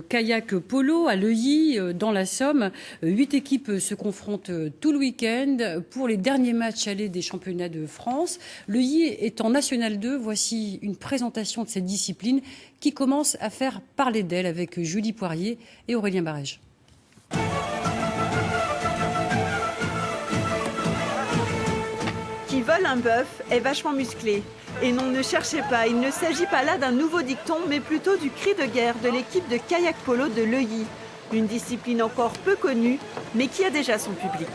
Kayak polo à Leuilly, dans la Somme. 8 équipes se confrontent tout le week-end pour les derniers matchs allés des championnats de France. Leuilly est en National 2. Voici une présentation de cette discipline qui commence à faire parler d'elle avec Julie Poirier et Aurélien Barège. Qui vole un bœuf est vachement musclé. Et non, ne cherchez pas, il ne s'agit pas là d'un nouveau dicton, mais plutôt du cri de guerre de l'équipe de kayak polo de Leuilly. Une discipline encore peu connue, mais qui a déjà son public.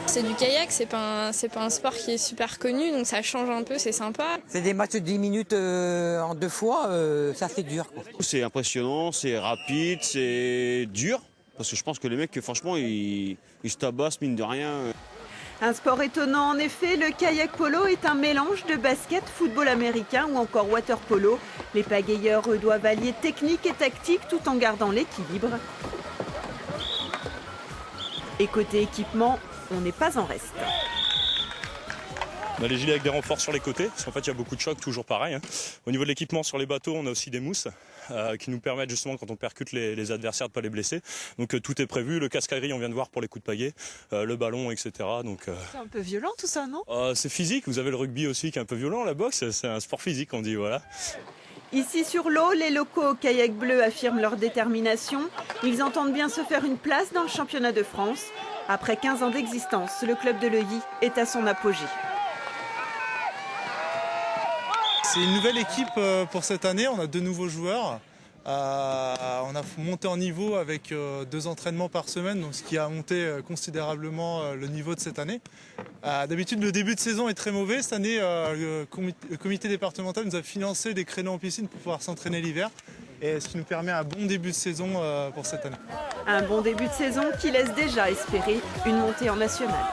C'est du kayak, c'est pas un sport qui est super connu, donc ça change un peu, c'est sympa. C'est des matchs de 10 minutes en 2 fois, ça c'est dur. C'est impressionnant, c'est rapide, c'est dur. Parce que je pense que les mecs, franchement, ils se tabassent mine de rien. Un sport étonnant en effet, le kayak polo est un mélange de basket, football américain ou encore water polo. Les pagayeurs, eux, doivent allier technique et tactique tout en gardant l'équilibre. Et côté équipement, on n'est pas en reste. On a les gilets avec des renforts sur les côtés, parce qu'en fait il y a beaucoup de chocs, toujours pareil. Au niveau de l'équipement sur les bateaux, on a aussi des mousses qui nous permettent justement quand on percute les adversaires de ne pas les blesser. Donc tout est prévu, le casque à grille on vient de voir pour les coups de pagaie, le ballon, etc. C'est un peu violent tout ça, non? C'est physique, vous avez le rugby aussi qui est un peu violent, la boxe, c'est un sport physique on dit, voilà. Ici sur l'eau, les locaux au kayak bleu affirment leur détermination. Ils entendent bien se faire une place dans le championnat de France. Après 15 ans d'existence, le club de Leuilly est à son apogée. C'est une nouvelle équipe pour cette année, on a 2 nouveaux joueurs. On a monté en niveau avec 2 entraînements par semaine, donc ce qui a monté considérablement le niveau de cette année. D'habitude, le début de saison est très mauvais. Cette année, le comité départemental nous a financé des créneaux en piscine pour pouvoir s'entraîner l'hiver, et ce qui nous permet un bon début de saison pour cette année. Un bon début de saison qui laisse déjà espérer une montée en nationale.